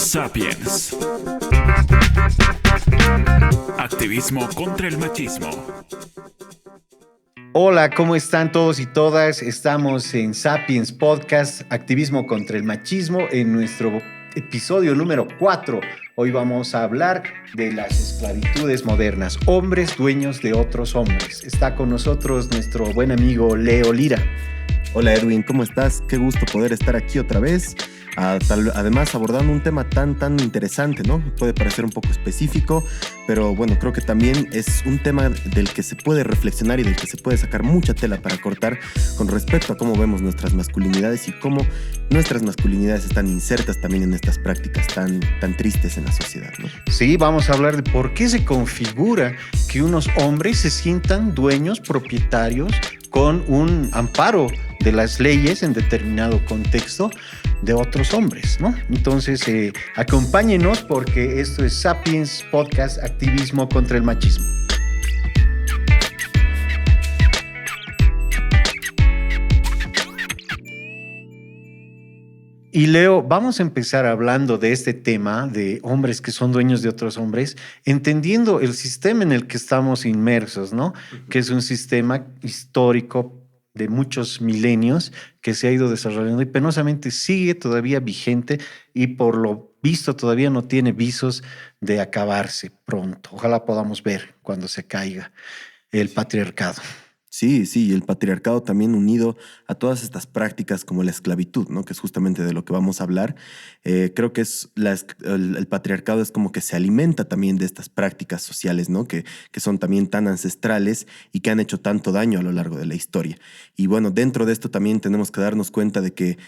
Sapiens. Activismo contra el machismo. Hola, ¿cómo están todos y todas? Estamos en Sapiens Podcast, Activismo contra el Machismo, en nuestro episodio número 4. Hoy vamos a hablar de las esclavitudes modernas, hombres dueños de otros hombres. Está con nosotros nuestro buen amigo Leo Lira. Hola Edwin, ¿cómo estás? Qué gusto poder estar aquí otra vez. Además, abordando un tema tan interesante, ¿no? Puede parecer un poco específico, pero bueno, creo que también es un tema del que se puede reflexionar y del que se puede sacar mucha tela para cortar con respecto a cómo vemos nuestras masculinidades y cómo nuestras masculinidades están insertas también en estas prácticas tan tristes en la sociedad, ¿no? Sí, vamos a hablar de por qué se configura que unos hombres se sientan dueños, propietarios, con un amparo de las leyes en determinado contexto de otros hombres, ¿no? Entonces, acompáñenos porque esto es Sapiens Podcast, Activismo contra el Machismo. Y Leo, vamos a empezar hablando de este tema de hombres que son dueños de otros hombres, entendiendo el sistema en el que estamos inmersos, ¿no? Que es un sistema histórico de muchos milenios que se ha ido desarrollando y penosamente sigue todavía vigente y por lo visto todavía no tiene visos de acabarse pronto. Ojalá podamos ver cuando se caiga el patriarcado. Sí, el patriarcado también unido a todas estas prácticas como la esclavitud, ¿no? Que es justamente de lo que vamos a hablar. Creo que el patriarcado es como que se alimenta también de estas prácticas sociales, ¿no? Que son también tan ancestrales y que han hecho tanto daño a lo largo de la historia. Y bueno, dentro de esto también tenemos que darnos cuenta de que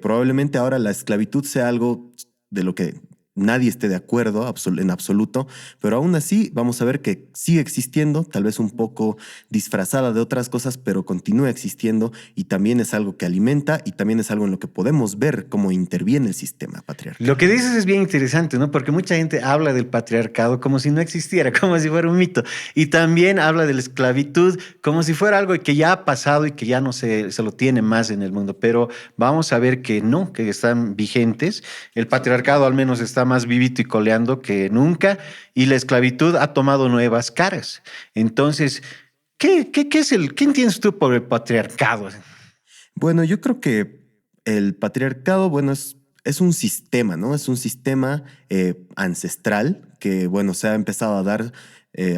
probablemente ahora la esclavitud sea algo de lo que nadie esté de acuerdo en absoluto, pero aún así vamos a ver que sigue existiendo, tal vez un poco disfrazada de otras cosas, pero continúa existiendo y también es algo que alimenta y también es algo en lo que podemos ver cómo interviene el sistema patriarcal. Lo que dices es bien interesante, ¿no? Porque mucha gente habla del patriarcado como si no existiera, como si fuera un mito. Y también habla de la esclavitud como si fuera algo que ya ha pasado y que ya no se lo tiene más en el mundo. Pero vamos a ver que no, que están vigentes. El patriarcado al menos está más vivito y coleando que nunca y la esclavitud ha tomado nuevas caras. Entonces, ¿qué entiendes tú por el patriarcado? Bueno, yo creo que el patriarcado, bueno, es un sistema, ¿no? Es un sistema ancestral que, bueno, se ha empezado a dar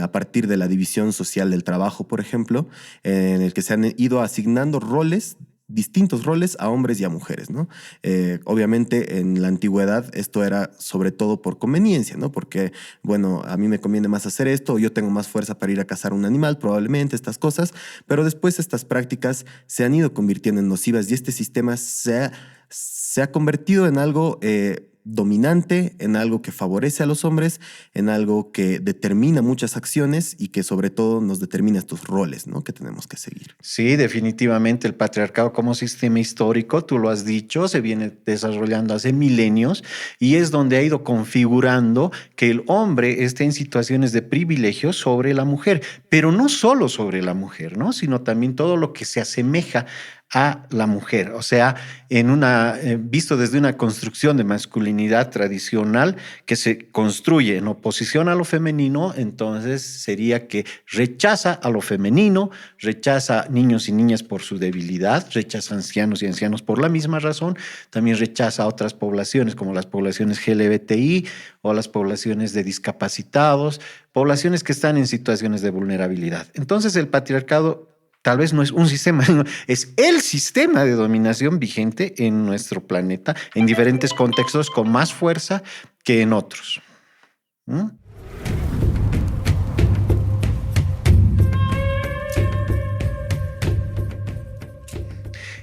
a partir de la división social del trabajo, por ejemplo, en el que se han ido asignando distintos roles a hombres y a mujeres, ¿no? Obviamente en la antigüedad esto era sobre todo por conveniencia, ¿no? Porque, bueno, a mí me conviene más hacer esto, o yo tengo más fuerza para ir a cazar un animal, probablemente estas cosas, pero después estas prácticas se han ido convirtiendo en nocivas y este sistema se ha convertido en algo dominante, en algo que favorece a los hombres, en algo que determina muchas acciones y que sobre todo nos determina estos roles, ¿no? Que tenemos que seguir. Sí, definitivamente el patriarcado como sistema histórico, tú lo has dicho, se viene desarrollando hace milenios y es donde ha ido configurando que el hombre esté en situaciones de privilegio sobre la mujer, pero no solo sobre la mujer, ¿no? Sino también todo lo que se asemeja a la mujer, o sea, visto desde una construcción de masculinidad tradicional que se construye en oposición a lo femenino, entonces sería que rechaza a lo femenino, rechaza niños y niñas por su debilidad, rechaza ancianos y ancianos por la misma razón, también rechaza a otras poblaciones como las poblaciones LGBTI o las poblaciones de discapacitados, poblaciones que están en situaciones de vulnerabilidad. Entonces el patriarcado tal vez no es un sistema, es el sistema de dominación vigente en nuestro planeta, en diferentes contextos, con más fuerza que en otros. ¿Mm?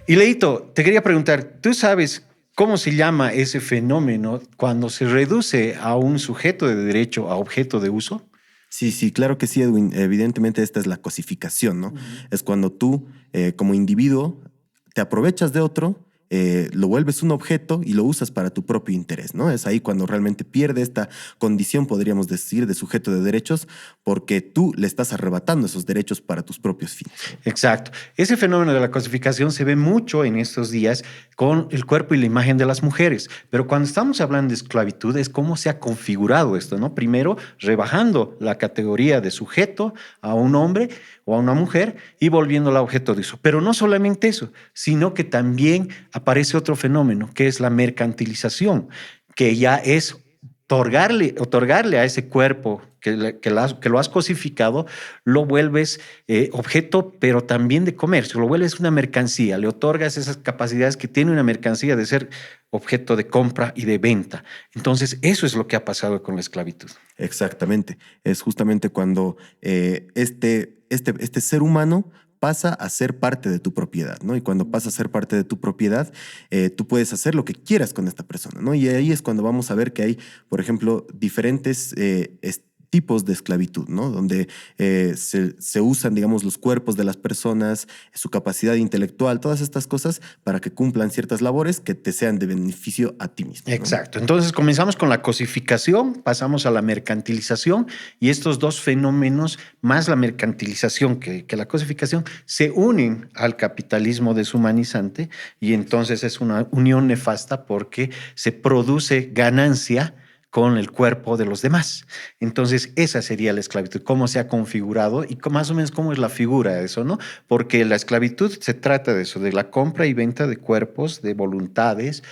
Y Leito, te quería preguntar, ¿tú sabes cómo se llama ese fenómeno cuando se reduce a un sujeto de derecho a objeto de uso? Sí, claro que sí, Edwin. Evidentemente esta es la cosificación, ¿no? Es cuando tú, como individuo, te aprovechas de otro lo vuelves un objeto y lo usas para tu propio interés, ¿no? Es ahí cuando realmente pierde esta condición, podríamos decir, de sujeto de derechos, porque tú le estás arrebatando esos derechos para tus propios fines. Exacto. Ese fenómeno de la cosificación se ve mucho en estos días con el cuerpo y la imagen de las mujeres. Pero cuando estamos hablando de esclavitud es cómo se ha configurado esto, ¿no? Primero, rebajando la categoría de sujeto a un hombre o a una mujer y volviéndola objeto de eso. Pero no solamente eso, sino que también aparece otro fenómeno, que es la mercantilización, que ya es otorgarle a ese cuerpo que lo has cosificado, lo vuelves objeto, pero también de comercio, lo vuelves una mercancía, le otorgas esas capacidades que tiene una mercancía de ser objeto de compra y de venta. Entonces, eso es lo que ha pasado con la esclavitud. Exactamente. Es justamente cuando este ser humano pasa a ser parte de tu propiedad, ¿no? Y cuando pasa a ser parte de tu propiedad, tú puedes hacer lo que quieras con esta persona, ¿no? Y ahí es cuando vamos a ver que hay, por ejemplo, diferentes tipos de esclavitud, ¿no? Donde se usan, digamos, los cuerpos de las personas, su capacidad intelectual, todas estas cosas para que cumplan ciertas labores que te sean de beneficio a ti mismo, ¿no? Exacto. Entonces comenzamos con la cosificación, pasamos a la mercantilización y estos dos fenómenos, más la mercantilización que la cosificación, se unen al capitalismo deshumanizante y entonces es una unión nefasta porque se produce ganancia con el cuerpo de los demás. Entonces, esa sería la esclavitud, cómo se ha configurado y más o menos cómo es la figura de eso, ¿no? Porque la esclavitud se trata de eso, de la compra y venta de cuerpos, de voluntades,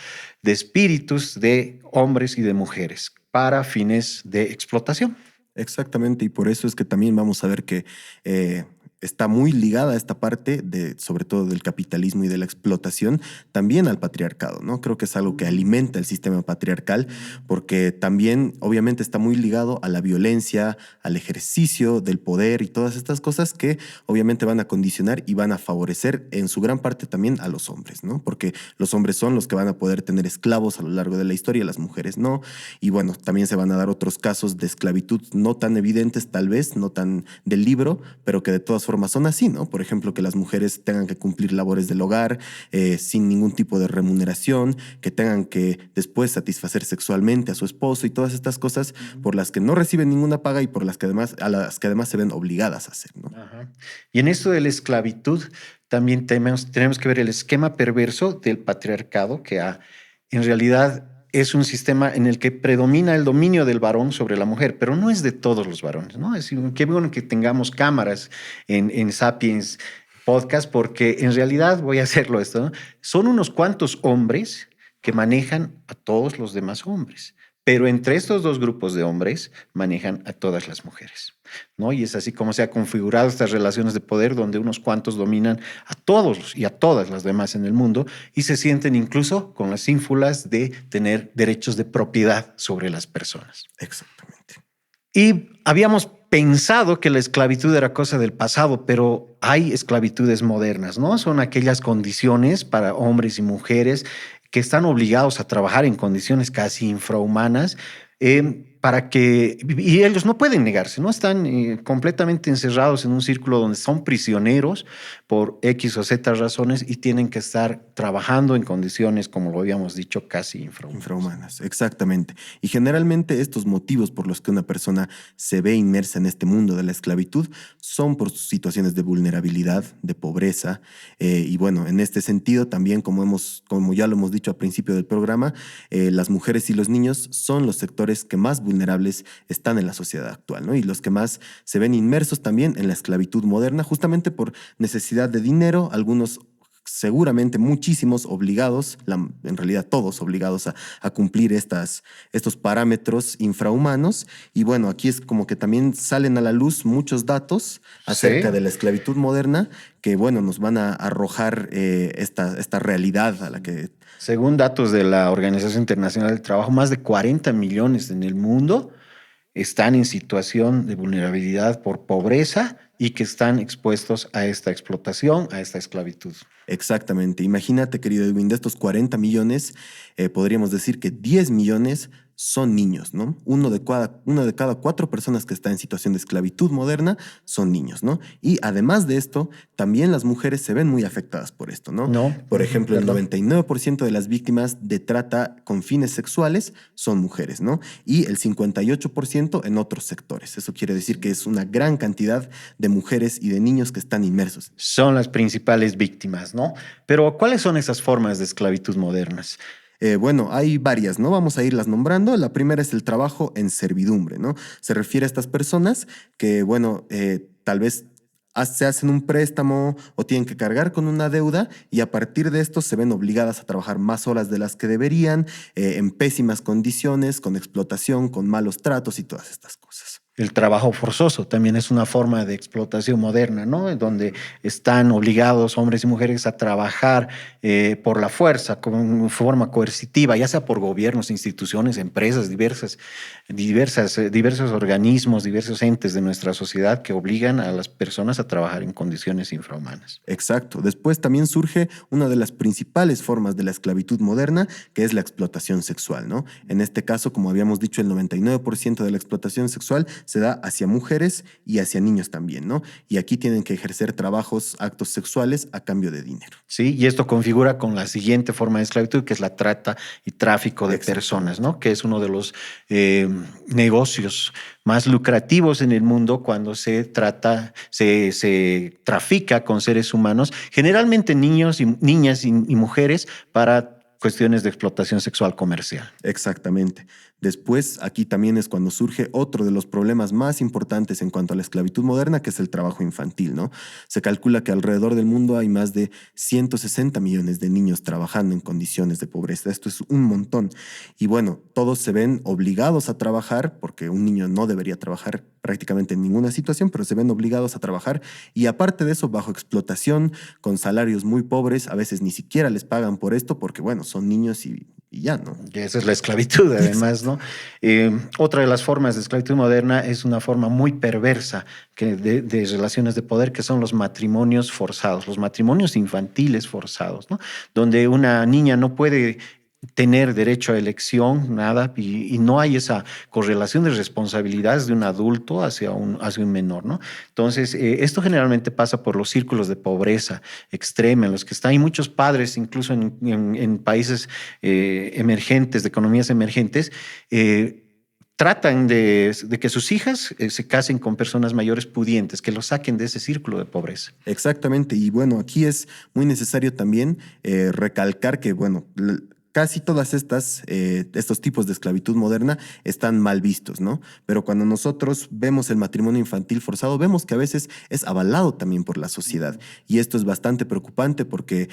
de espíritus de hombres y de mujeres para fines de explotación. Exactamente, y por eso es que también vamos a ver que está muy ligada esta parte sobre todo del capitalismo y de la explotación, también al patriarcado, ¿no? Creo que es algo que alimenta el sistema patriarcal, porque también obviamente está muy ligado a la violencia, al ejercicio del poder y todas estas cosas que obviamente van a condicionar y van a favorecer en su gran parte también a los hombres, ¿no? Porque los hombres son los que van a poder tener esclavos a lo largo de la historia, las mujeres no. Y bueno, también se van a dar otros casos de esclavitud no tan evidentes, tal vez, no tan del libro, pero que de todas formas son así, ¿no? Por ejemplo, que las mujeres tengan que cumplir labores del hogar sin ningún tipo de remuneración, que tengan que después satisfacer sexualmente a su esposo y todas estas cosas por las que no reciben ninguna paga y por las que además, a las que además se ven obligadas a hacer, ¿no? Ajá. Y en esto de la esclavitud también tenemos que ver el esquema perverso del patriarcado en realidad es un sistema en el que predomina el dominio del varón sobre la mujer, pero no es de todos los varones, ¿no? Es decir, qué bueno que tengamos cámaras en Sapiens Podcast, porque en realidad voy a hacerlo esto, ¿no? Son unos cuantos hombres que manejan a todos los demás hombres, pero entre estos dos grupos de hombres manejan a todas las mujeres, ¿no? Y es así como se ha configurado estas relaciones de poder donde unos cuantos dominan a todos y a todas las demás en el mundo y se sienten incluso con las ínfulas de tener derechos de propiedad sobre las personas. Exactamente. Y habíamos pensado que la esclavitud era cosa del pasado, pero hay esclavitudes modernas, ¿no? Son aquellas condiciones para hombres y mujeres que están obligados a trabajar en condiciones casi infrahumanas, y ellos no pueden negarse, ¿no? Están completamente encerrados en un círculo donde son prisioneros por X o Z razones y tienen que estar trabajando en condiciones, como lo habíamos dicho, casi infrahumanas. Exactamente. Y generalmente estos motivos por los que una persona se ve inmersa en este mundo de la esclavitud son por situaciones de vulnerabilidad, de pobreza, y bueno, en este sentido también, como ya lo hemos dicho al principio del programa, las mujeres y los niños son los sectores que más vulnerables están en la sociedad actual, ¿no? Y los que más se ven inmersos también en la esclavitud moderna, justamente por necesidad de dinero, algunos seguramente muchísimos obligados, en realidad todos obligados a cumplir estos parámetros infrahumanos. Y bueno, aquí es como que también salen a la luz muchos datos acerca de la esclavitud moderna que, bueno, nos van a arrojar esta realidad a la que... Según datos de la Organización Internacional del Trabajo, más de 40 millones en el mundo están en situación de vulnerabilidad por pobreza y que están expuestos a esta explotación, a esta esclavitud. Exactamente. Imagínate, querido Edwin, de estos 40 millones, podríamos decir que 10 millones son niños, ¿no? Una de cada 4 personas que está en situación de esclavitud moderna son niños, ¿no? Y además de esto, también las mujeres se ven muy afectadas por esto, ¿no? No, Por ejemplo, el perdón. 99% de las víctimas de trata con fines sexuales son mujeres, ¿no? Y el 58% en otros sectores. Eso quiere decir que es una gran cantidad de mujeres y de niños que están inmersos. Son las principales víctimas, ¿no? Pero ¿cuáles son esas formas de esclavitud modernas? Bueno, hay varias, ¿no? Vamos a irlas nombrando. La primera es el trabajo en servidumbre, ¿no? Se refiere a estas personas que, bueno, tal vez se hacen un préstamo o tienen que cargar con una deuda y a partir de esto se ven obligadas a trabajar más horas de las que deberían, en pésimas condiciones, con explotación, con malos tratos y todas estas cosas. El trabajo forzoso también es una forma de explotación moderna, ¿no? Donde están obligados hombres y mujeres a trabajar por la fuerza, con forma coercitiva, ya sea por gobiernos, instituciones, empresas, diversos organismos, diversos entes de nuestra sociedad que obligan a las personas a trabajar en condiciones infrahumanas. Exacto. Después también surge una de las principales formas de la esclavitud moderna, que es la explotación sexual, ¿no? En este caso, como habíamos dicho, el 99% de la explotación sexual se da hacia mujeres y hacia niños también, ¿no? Y aquí tienen que ejercer trabajos, actos sexuales a cambio de dinero. Sí, y esto configura con la siguiente forma de esclavitud, que es la trata y tráfico de personas, ¿no? Que es uno de los negocios más lucrativos en el mundo cuando se trafica con seres humanos, generalmente niños y niñas y mujeres para cuestiones de explotación sexual comercial. Exactamente. Después, aquí también es cuando surge otro de los problemas más importantes en cuanto a la esclavitud moderna, que es el trabajo infantil, ¿no? Se calcula que alrededor del mundo hay más de 160 millones de niños trabajando en condiciones de pobreza. Esto es un montón. Y bueno, todos se ven obligados a trabajar, porque un niño no debería trabajar prácticamente en ninguna situación, pero se ven obligados a trabajar y aparte de eso, bajo explotación, con salarios muy pobres, a veces ni siquiera les pagan por esto, porque bueno, son niños y ya, ¿no? Y esa es la esclavitud, además, ¿no? Otra de las formas de esclavitud moderna es una forma muy perversa de relaciones de poder, que son los matrimonios forzados, los matrimonios infantiles forzados, ¿no? Donde una niña no puede tener derecho a elección, nada, y no hay esa correlación de responsabilidades de un adulto hacia un menor, ¿no? Entonces, esto generalmente pasa por los círculos de pobreza extrema en los que están. Hay muchos padres, incluso en países emergentes, de economías emergentes, tratan de que sus hijas se casen con personas mayores pudientes, que los saquen de ese círculo de pobreza. Exactamente. Y bueno, aquí es muy necesario también recalcar que, bueno, casi todas estos tipos de esclavitud moderna están mal vistos, ¿no? Pero cuando nosotros vemos el matrimonio infantil forzado, vemos que a veces es avalado también por la sociedad. Y esto es bastante preocupante porque,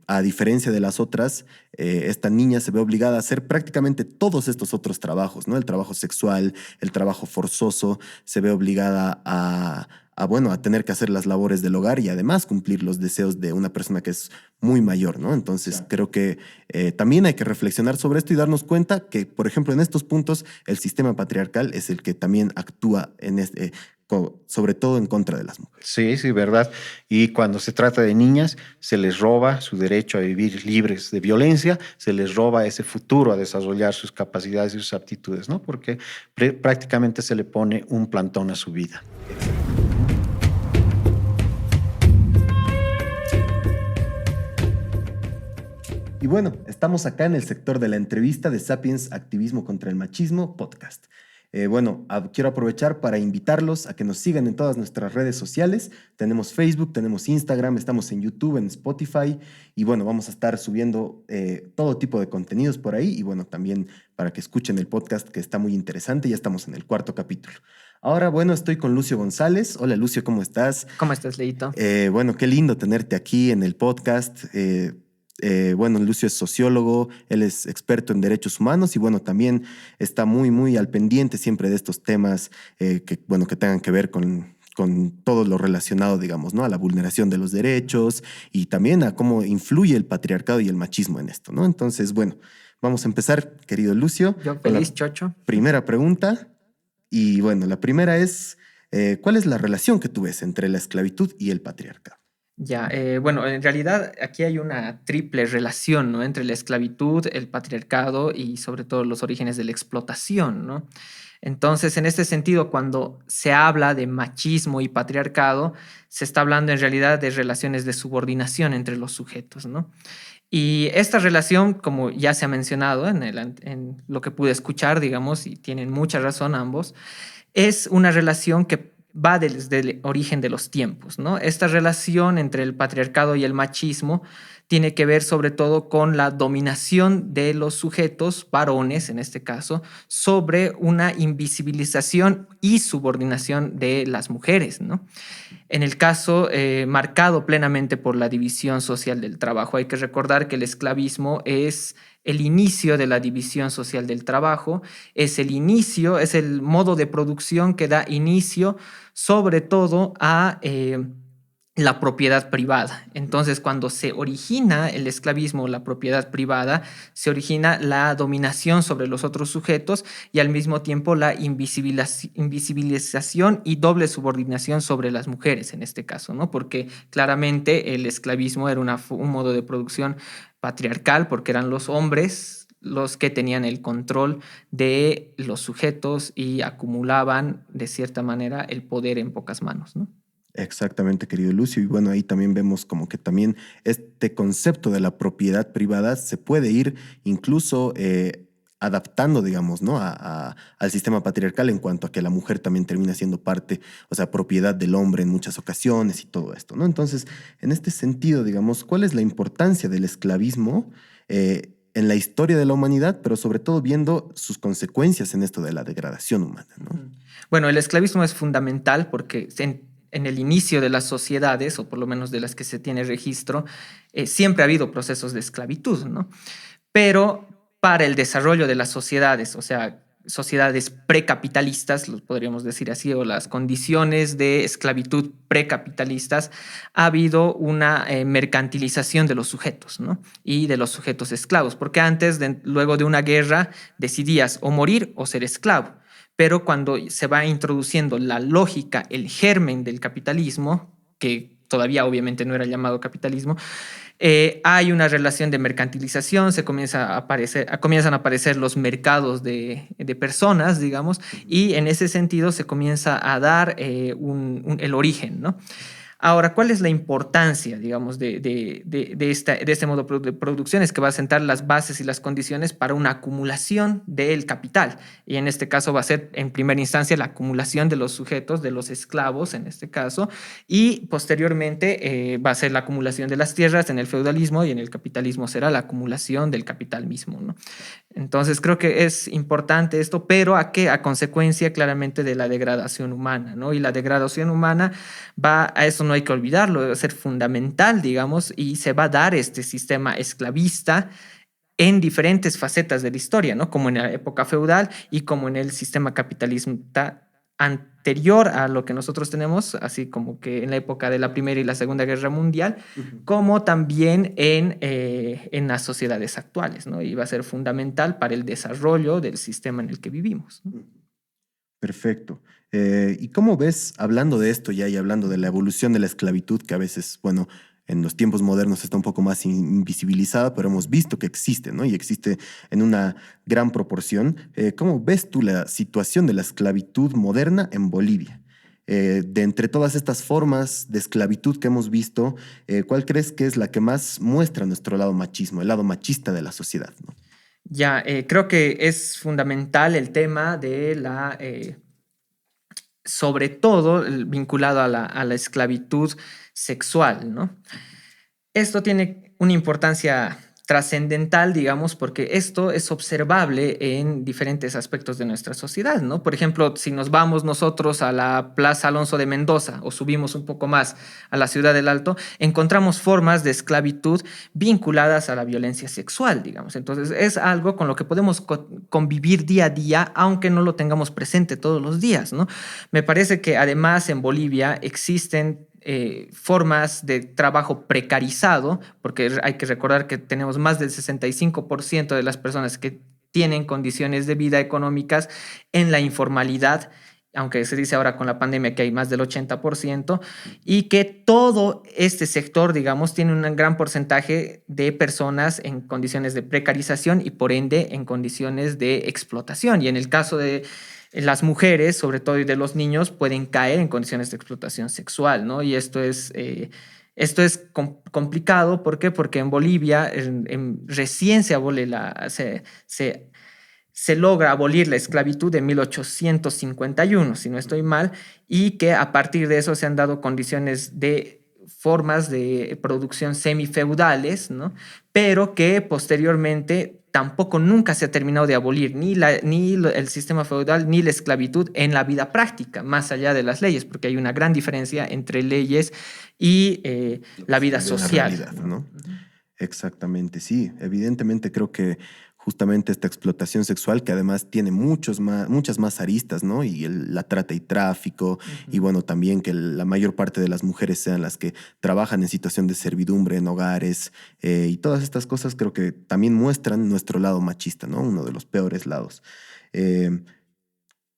a diferencia de las otras, esta niña se ve obligada a hacer prácticamente todos estos otros trabajos, ¿no? El trabajo sexual, el trabajo forzoso, se ve obligada a tener que hacer las labores del hogar y además cumplir los deseos de una persona que es muy mayor, ¿no? Entonces creo que también hay que reflexionar sobre esto y darnos cuenta que, por ejemplo, en estos puntos el sistema patriarcal es el que también actúa sobre todo en contra de las mujeres. Sí, sí, verdad. Y cuando se trata de niñas, se les roba su derecho a vivir libres de violencia, se les roba ese futuro a desarrollar sus capacidades y sus aptitudes, ¿no? Porque prácticamente se le pone un plantón a su vida. Y bueno, estamos acá en el sector de la entrevista de Sapiens Activismo contra el Machismo podcast. Quiero aprovechar para invitarlos a que nos sigan en todas nuestras redes sociales. Tenemos Facebook, tenemos Instagram, estamos en YouTube, en Spotify. Y bueno, vamos a estar subiendo todo tipo de contenidos por ahí. Y bueno, también para que escuchen el podcast que está muy interesante. Ya estamos en el 4º capítulo. Ahora, bueno, estoy con Lucio González. Hola, Lucio, ¿cómo estás? ¿Cómo estás, Leito? Qué lindo tenerte aquí en el podcast. Lucio es sociólogo, él es experto en derechos humanos y bueno, también está muy, muy al pendiente siempre de estos temas que tengan que ver con todo lo relacionado, digamos, ¿no? A la vulneración de los derechos y también a cómo influye el patriarcado y el machismo en esto, ¿no? Entonces, bueno, vamos a empezar, querido Lucio. Yo feliz, Chocho. Primera pregunta. Y bueno, la primera es, ¿Cuál es la relación que tú ves entre la esclavitud y el patriarcado? Ya, bueno, en realidad aquí hay una triple relación, ¿no? Entre la esclavitud, el patriarcado y sobre todo los orígenes de la explotación, ¿no? Entonces, en este sentido, cuando se habla de machismo y patriarcado, se está hablando en realidad de relaciones de subordinación entre los sujetos, ¿no? Y esta relación, como ya se ha mencionado en lo que pude escuchar, digamos, y tienen mucha razón ambos, es una relación que va desde el origen de los tiempos, ¿no? Esta relación entre el patriarcado y el machismo tiene que ver sobre todo con la dominación de los sujetos, varones en este caso, sobre una invisibilización y subordinación de las mujeres, ¿no? En el caso marcado plenamente por la división social del trabajo. Hay que recordar que el esclavismo es el inicio de la división social del trabajo, es el inicio, es el modo de producción que da inicio sobre todo a la propiedad privada. Entonces, cuando se origina el esclavismo, la propiedad privada, se origina la dominación sobre los otros sujetos y al mismo tiempo la invisibilización y doble subordinación sobre las mujeres en este caso, ¿no? Porque claramente el esclavismo era un modo de producción patriarcal porque eran los hombres los que tenían el control de los sujetos y acumulaban de cierta manera el poder en pocas manos, ¿no? Exactamente, querido Lucio. Y bueno, ahí también vemos como que también este concepto de la propiedad privada se puede ir incluso adaptando, digamos, ¿no? Al sistema patriarcal en cuanto a que la mujer también termina siendo parte, o sea, propiedad del hombre en muchas ocasiones y todo esto, ¿no? Entonces, en este sentido, digamos, ¿cuál es la importancia del esclavismo en la historia de la humanidad, pero sobre todo viendo sus consecuencias en esto de la degradación humana, ¿no? Bueno, el esclavismo es fundamental porque en el inicio de las sociedades, o por lo menos de las que se tiene registro, siempre ha habido procesos de esclavitud, ¿no? Pero para el desarrollo de las sociedades, o sea, sociedades precapitalistas, lo podríamos decir así, o las condiciones de esclavitud precapitalistas, ha habido una mercantilización de los sujetos, ¿no? Y de los sujetos esclavos, porque antes, luego de una guerra, decidías o morir o ser esclavo. Pero cuando se va introduciendo la lógica, el germen del capitalismo, que todavía obviamente no era llamado capitalismo, hay una relación de mercantilización, comienzan a aparecer los mercados de personas, digamos, y en ese sentido se comienza a dar el origen, ¿no? Ahora, ¿cuál es la importancia, digamos, de este modo de producción? Es que va a sentar las bases y las condiciones para una acumulación del capital. Y en este caso va a ser, en primera instancia, la acumulación de los sujetos, de los esclavos, en este caso, y posteriormente va a ser la acumulación de las tierras en el feudalismo y en el capitalismo será la acumulación del capital mismo, ¿no? Entonces creo que es importante esto, pero ¿a qué? A consecuencia claramente de la degradación humana, ¿no? Y la degradación humana a eso no hay que olvidarlo, debe ser fundamental, digamos, y se va a dar este sistema esclavista en diferentes facetas de la historia, ¿no? Como en la época feudal y como en el sistema capitalista anterior a lo que nosotros tenemos, así como que en la época de la Primera y la Segunda Guerra Mundial, como también en las sociedades actuales, ¿no? Y va a ser fundamental para el desarrollo del sistema en el que vivimos, ¿no? Perfecto. ¿Y cómo ves, hablando de esto ya y hablando de la evolución de la esclavitud, que a veces, bueno, en los tiempos modernos está un poco más invisibilizada, pero hemos visto que existe, ¿no? Y existe en una gran proporción. ¿Cómo ves tú la situación de la esclavitud moderna en Bolivia? De entre todas estas formas de esclavitud que hemos visto, ¿cuál crees que es la que más muestra nuestro lado machismo, el lado machista de la sociedad, ¿no? Ya, creo que es fundamental el tema de sobre todo vinculado a la esclavitud sexual, ¿no? Esto tiene una importancia trascendental, digamos, porque esto es observable en diferentes aspectos de nuestra sociedad, ¿no? Por ejemplo, si nos vamos nosotros a la Plaza Alonso de Mendoza o subimos un poco más a la Ciudad del Alto, encontramos formas de esclavitud vinculadas a la violencia sexual, digamos. Entonces, es algo con lo que podemos convivir día a día, aunque no lo tengamos presente todos los días, ¿no? Me parece que además en Bolivia existen formas de trabajo precarizado, porque hay que recordar que tenemos más del 65% de las personas que tienen condiciones de vida económicas en la informalidad, aunque se dice ahora con la pandemia que hay más del 80%, y que todo este sector, digamos, tiene un gran porcentaje de personas en condiciones de precarización y por ende en condiciones de explotación. Y en el caso de las mujeres, sobre todo, y de los niños, pueden caer en condiciones de explotación sexual, ¿no? Y esto es complicado. ¿Por qué? Porque en Bolivia recién se logra abolir la esclavitud en 1851, si no estoy mal, y que a partir de eso se han dado condiciones de formas de producción semifeudales, ¿no? Pero que posteriormente tampoco nunca se ha terminado de abolir ni el sistema feudal ni la esclavitud en la vida práctica, más allá de las leyes, porque hay una gran diferencia entre leyes y la vida social. La realidad, ¿no? Exactamente, sí. Evidentemente creo que justamente esta explotación sexual, que además tiene muchas más aristas, ¿no? Y la trata y tráfico, y bueno, también que la mayor parte de las mujeres sean las que trabajan en situación de servidumbre en hogares, y todas estas cosas creo que también muestran nuestro lado machista, ¿no? Uno de los peores lados. Eh,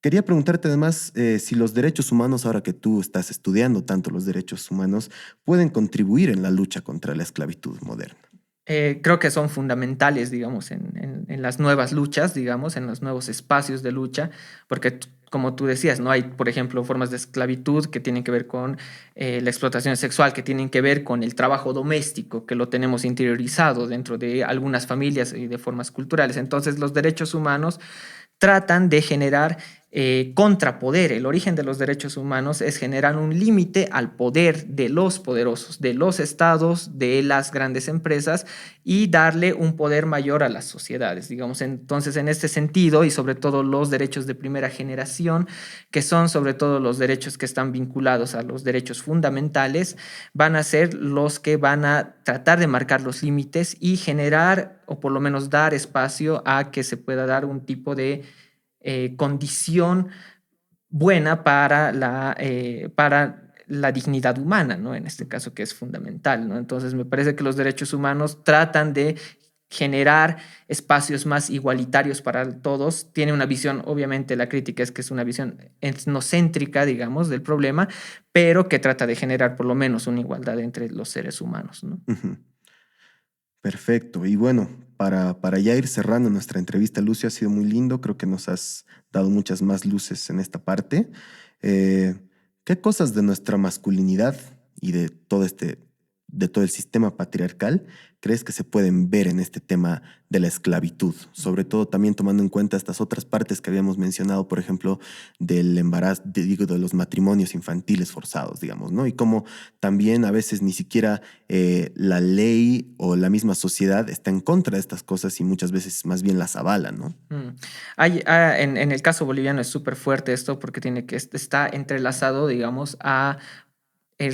Quería preguntarte además si los derechos humanos, ahora que tú estás estudiando tanto los derechos humanos, pueden contribuir en la lucha contra la esclavitud moderna. Creo que son fundamentales, digamos, en las nuevas luchas, digamos, en los nuevos espacios de lucha, porque como tú decías, no hay, por ejemplo, formas de esclavitud que tienen que ver con la explotación sexual, que tienen que ver con el trabajo doméstico, que lo tenemos interiorizado dentro de algunas familias y de formas culturales. Entonces, los derechos humanos tratan de generar contrapoder. El origen de los derechos humanos es generar un límite al poder de los poderosos, de los estados, de las grandes empresas y darle un poder mayor a las sociedades, digamos. Entonces, en este sentido, y sobre todo los derechos de primera generación, que son sobre todo los derechos que están vinculados a los derechos fundamentales, van a ser los que van a tratar de marcar los límites y generar, o por lo menos dar espacio a que se pueda dar un tipo de condición buena para la dignidad humana, ¿no? En este caso, que es fundamental, ¿no? Entonces, me parece que los derechos humanos tratan de generar espacios más igualitarios para todos. Tiene una visión, obviamente la crítica es que es una visión etnocéntrica, digamos, del problema, pero que trata de generar por lo menos una igualdad entre los seres humanos, ¿no? Ujú. Perfecto. Y bueno, para ya ir cerrando nuestra entrevista, Lucio, ha sido muy lindo. Creo que nos has dado muchas más luces en esta parte. Eh, ¿Qué cosas de nuestra masculinidad y de todo el sistema patriarcal crees que se pueden ver en este tema de la esclavitud? Sobre todo también tomando en cuenta estas otras partes que habíamos mencionado, por ejemplo, del embarazo, de los matrimonios infantiles forzados, digamos, ¿no? Y cómo también a veces ni siquiera la ley o la misma sociedad está en contra de estas cosas y muchas veces más bien las avala, ¿no? En el caso boliviano es súper fuerte esto porque está entrelazado, digamos, a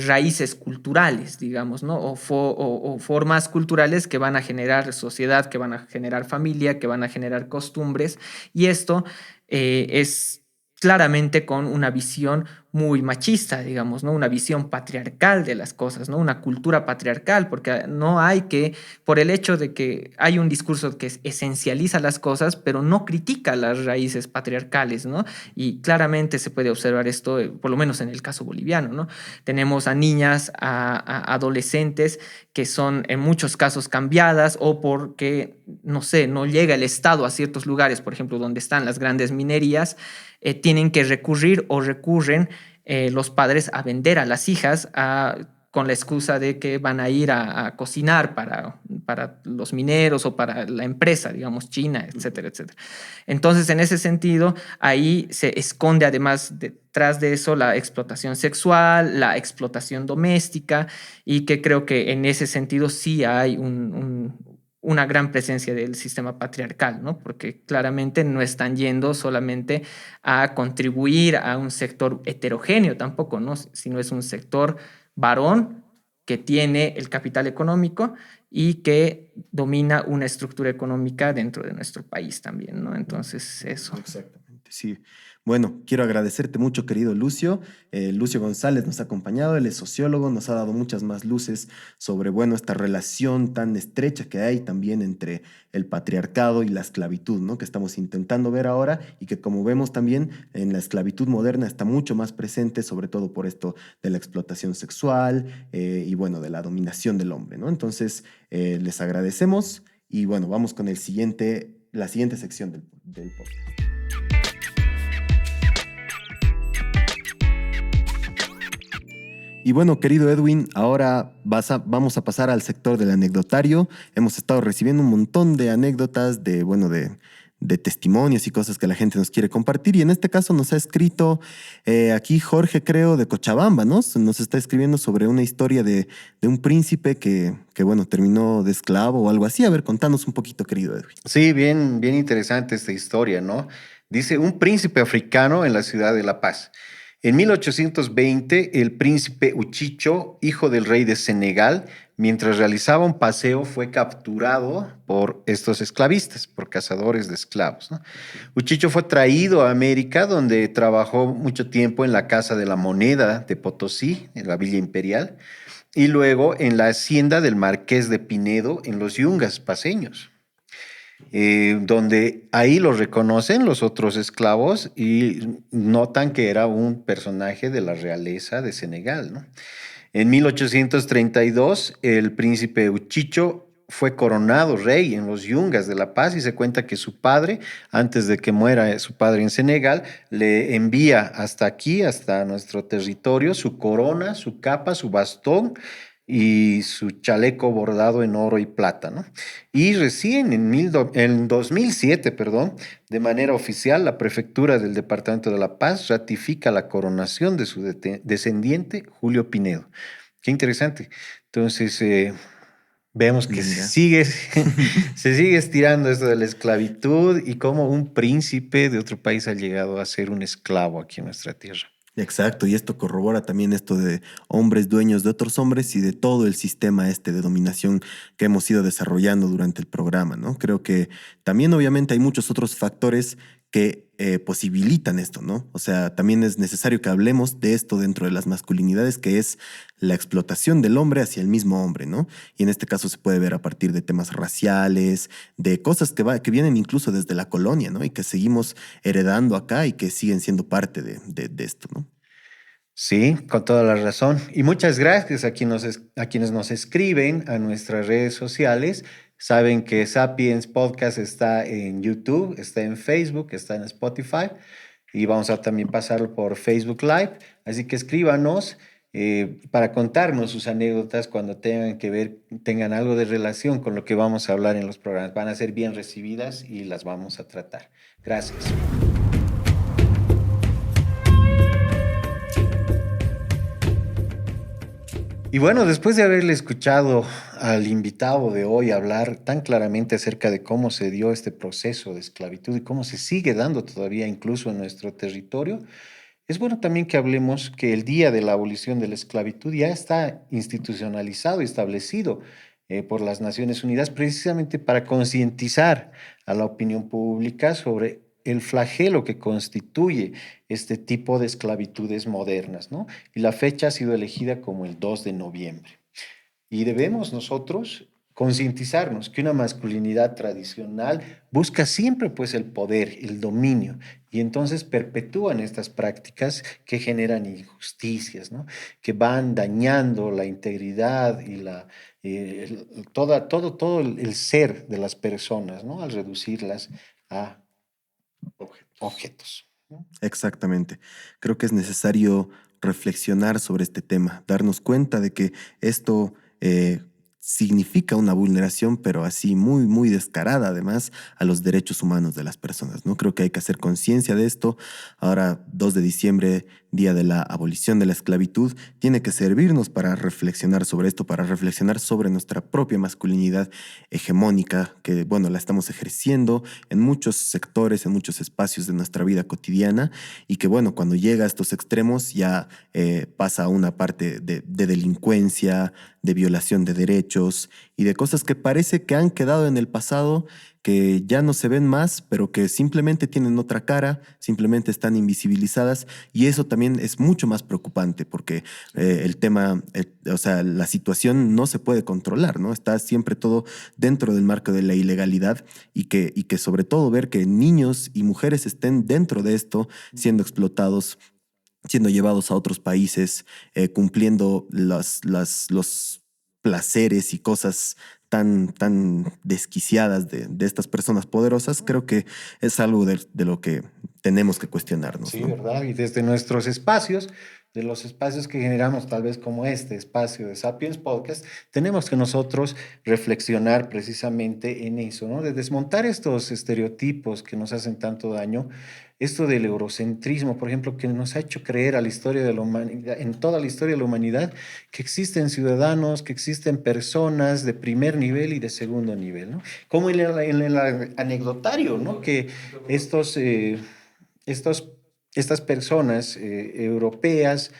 raíces culturales, digamos, ¿no? O formas culturales que van a generar sociedad, que van a generar familia, que van a generar costumbres. Y esto es claramente con una visión muy machista, digamos, ¿no? Una visión patriarcal de las cosas, ¿no? Una cultura patriarcal, porque no hay que, por el hecho de que hay un discurso que esencializa las cosas, pero no critica las raíces patriarcales, ¿no? Y claramente se puede observar esto, por lo menos en el caso boliviano, ¿no? Tenemos a niñas, a adolescentes que son en muchos casos cambiadas o porque, no sé, no llega el Estado a ciertos lugares, por ejemplo, donde están las grandes minerías, tienen que recurrir o recurren los padres a vender a las hijas con la excusa de que van a ir a cocinar para los mineros o para la empresa, digamos, China, etcétera, etcétera. Entonces, en ese sentido, ahí se esconde además detrás de eso la explotación sexual, la explotación doméstica, y que creo que en ese sentido sí hay una gran presencia del sistema patriarcal, ¿no? Porque claramente no están yendo solamente a contribuir a un sector heterogéneo tampoco, ¿no? Sino es un sector varón que tiene el capital económico y que domina una estructura económica dentro de nuestro país también, ¿no? Entonces, eso. Exactamente, sí. Bueno, quiero agradecerte mucho, querido Lucio. Lucio González nos ha acompañado, él es sociólogo, nos ha dado muchas más luces sobre, bueno, esta relación tan estrecha que hay también entre el patriarcado y la esclavitud, ¿no? Que estamos intentando ver ahora y que, como vemos también, en la esclavitud moderna está mucho más presente, sobre todo por esto de la explotación sexual y, bueno, de la dominación del hombre, ¿no? Entonces, les agradecemos y, bueno, vamos con la siguiente sección del podcast. Y bueno, querido Edwin, ahora vamos a pasar al sector del anecdotario. Hemos estado recibiendo un montón de anécdotas, de testimonios y cosas que la gente nos quiere compartir. Y en este caso nos ha escrito aquí Jorge, creo, de Cochabamba, ¿no? Nos está escribiendo sobre una historia de un príncipe que, bueno, terminó de esclavo o algo así. A ver, contanos un poquito, querido Edwin. Sí, bien, bien interesante esta historia, ¿no? Dice, un príncipe africano en la ciudad de La Paz. En 1820, el príncipe Uchicho, hijo del rey de Senegal, mientras realizaba un paseo, fue capturado por estos esclavistas, por cazadores de esclavos, ¿no? Uchicho fue traído a América, donde trabajó mucho tiempo en la Casa de la Moneda de Potosí, en la Villa Imperial, y luego en la hacienda del Marqués de Pinedo, en los Yungas paceños, donde ahí lo reconocen los otros esclavos y notan que era un personaje de la realeza de Senegal, ¿no? En 1832, el príncipe Uchicho fue coronado rey en los Yungas de La Paz y se cuenta que su padre, antes de que muera su padre en Senegal, le envía hasta aquí, hasta nuestro territorio, su corona, su capa, su bastón y su chaleco bordado en oro y plata, ¿no? Y recién en 2007, perdón, de manera oficial, la prefectura del departamento de La Paz ratifica la coronación de su descendiente, Julio Pinedo. Qué interesante. Entonces, vemos que Mira. se sigue estirando esto de la esclavitud y cómo un príncipe de otro país ha llegado a ser un esclavo aquí en nuestra tierra. Exacto, y esto corrobora también esto de hombres dueños de otros hombres y de todo el sistema este de dominación que hemos ido desarrollando durante el programa, ¿no? Creo que también obviamente hay muchos otros factores que posibilitan esto, ¿no? O sea, también es necesario que hablemos de esto dentro de las masculinidades, que es la explotación del hombre hacia el mismo hombre, ¿no? Y en este caso se puede ver a partir de temas raciales, de cosas que vienen incluso desde la colonia, ¿no? Y que seguimos heredando acá y que siguen siendo parte de esto, ¿no? Sí, con toda la razón. Y muchas gracias a quienes nos escriben a nuestras redes sociales. Saben que Sapiens Podcast está en YouTube, está en Facebook, está en Spotify y vamos a también pasarlo por Facebook Live. Así que escríbanos para contarnos sus anécdotas cuando tengan algo de relación con lo que vamos a hablar en los programas. Van a ser bien recibidas y las vamos a tratar. Gracias. Y bueno, después de haberle escuchado al invitado de hoy hablar tan claramente acerca de cómo se dio este proceso de esclavitud y cómo se sigue dando todavía incluso en nuestro territorio, es bueno también que hablemos que el día de la abolición de la esclavitud ya está institucionalizado y establecido por las Naciones Unidas precisamente para concientizar a la opinión pública sobre el flagelo que constituye este tipo de esclavitudes modernas, ¿no? Y la fecha ha sido elegida como el 2 de noviembre. Y debemos nosotros concientizarnos que una masculinidad tradicional busca siempre pues el poder, el dominio, y entonces perpetúan estas prácticas que generan injusticias, ¿no? Que van dañando la integridad y todo el ser de las personas, ¿no? Al reducirlas a objetos, ¿no? Exactamente. Creo que es necesario reflexionar sobre este tema, darnos cuenta de que esto significa una vulneración, pero así muy, muy descarada además a los derechos humanos de las personas, ¿no? Creo que hay que hacer conciencia de esto. Ahora, 2 de diciembre, día de la abolición de la esclavitud, tiene que servirnos para reflexionar sobre esto, para reflexionar sobre nuestra propia masculinidad hegemónica, que, bueno, la estamos ejerciendo en muchos sectores, en muchos espacios de nuestra vida cotidiana, y que, bueno, cuando llega a estos extremos ya pasa a una parte de delincuencia, de violación de derechos y de cosas que parece que han quedado en el pasado, que ya no se ven más, pero que simplemente tienen otra cara, simplemente están invisibilizadas, y eso también es mucho más preocupante porque el tema, o sea, la situación no se puede controlar, ¿no? Está siempre todo dentro del marco de la ilegalidad y que sobre todo ver que niños y mujeres estén dentro de esto siendo explotados, siendo llevados a otros países, cumpliendo los placeres y cosas tan desquiciadas de estas personas poderosas, creo que es algo de lo que tenemos que cuestionarnos, Sí, ¿no? ¿verdad? Y desde nuestros espacios, de los espacios que generamos, tal vez como este espacio de Sapiens Podcast, tenemos que nosotros reflexionar precisamente en eso, ¿no? De desmontar estos estereotipos que nos hacen tanto daño, esto del eurocentrismo, por ejemplo, que nos ha hecho creer a la historia de la humanidad, en toda la historia de la humanidad, que existen ciudadanos, que existen personas de primer nivel y de segundo nivel, ¿no? Como en el anecdotario, ¿no? Que estos... estas personas europeas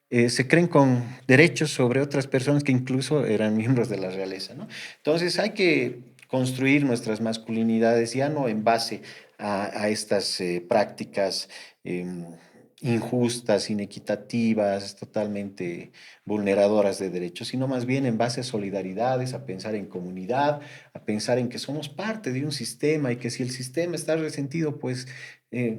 se creen con derechos sobre otras personas que incluso eran miembros de la realeza, ¿no? Entonces hay que construir nuestras masculinidades ya no en base a estas prácticas injustas, inequitativas, totalmente vulneradoras de derechos, sino más bien en base a solidaridades, a pensar en comunidad, a pensar en que somos parte de un sistema y que si el sistema está resentido, pues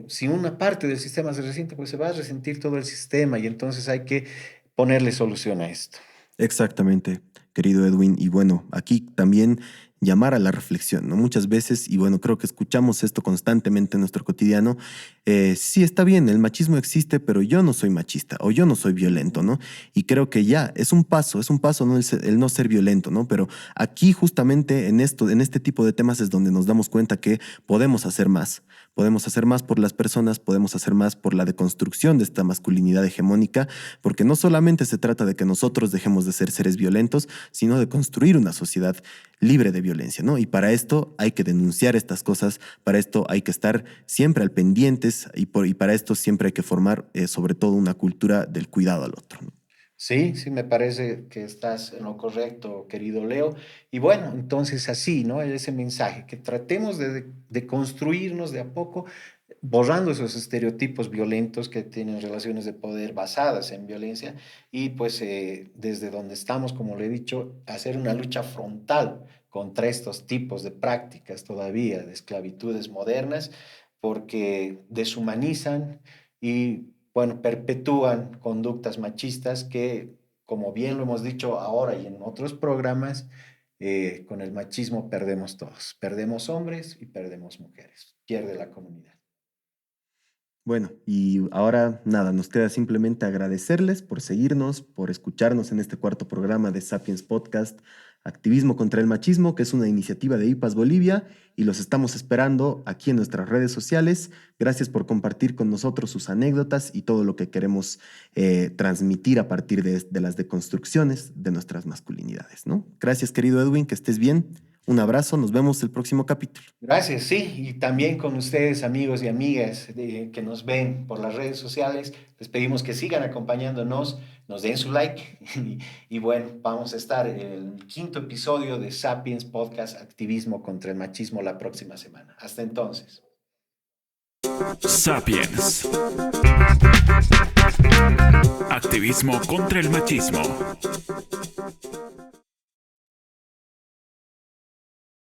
si una parte del sistema se resiente, pues se va a resentir todo el sistema y entonces hay que ponerle solución a esto. Exactamente, querido Edwin. Y bueno, aquí también llamar a la reflexión, ¿no? Muchas veces, y bueno, creo que escuchamos esto constantemente en nuestro cotidiano, sí está bien, el machismo existe, pero yo no soy machista o yo no soy violento, ¿no? Y creo que ya es un paso, ¿no? El no ser violento, ¿no? Pero aquí justamente en este tipo de temas es donde nos damos cuenta que podemos hacer más. Podemos hacer más por las personas, podemos hacer más por la deconstrucción de esta masculinidad hegemónica, porque no solamente se trata de que nosotros dejemos de ser seres violentos, sino de construir una sociedad libre de violencia, ¿no? Y para esto hay que denunciar estas cosas, para esto hay que estar siempre al pendientes y para esto siempre hay que formar sobre todo una cultura del cuidado al otro, ¿no? Sí, sí, me parece que estás en lo correcto, querido Leo. Y bueno, entonces así, ¿no? Ese mensaje, que tratemos de construirnos de a poco, borrando esos estereotipos violentos que tienen relaciones de poder basadas en violencia y pues desde donde estamos, como le he dicho, hacer una lucha frontal contra estos tipos de prácticas todavía de esclavitudes modernas, porque deshumanizan y bueno, perpetúan conductas machistas que, como bien lo hemos dicho ahora y en otros programas, con el machismo perdemos todos. Perdemos hombres y perdemos mujeres. Pierde la comunidad. Bueno, y ahora nada, nos queda simplemente agradecerles por seguirnos, por escucharnos en este cuarto programa de Sapiens Podcast, Activismo contra el Machismo, que es una iniciativa de IPAS Bolivia, y los estamos esperando aquí en nuestras redes sociales. Gracias por compartir con nosotros sus anécdotas y todo lo que queremos transmitir a partir de las deconstrucciones de nuestras masculinidades, ¿no? Gracias, querido Edwin, que estés bien. Un abrazo, nos vemos el próximo capítulo. Gracias, sí, y también con ustedes, amigos y amigas que nos ven por las redes sociales, les pedimos que sigan acompañándonos, nos den su like y bueno, vamos a estar en el quinto episodio de Sapiens Podcast Activismo contra el Machismo la próxima semana. Hasta entonces. Sapiens. Activismo contra el machismo.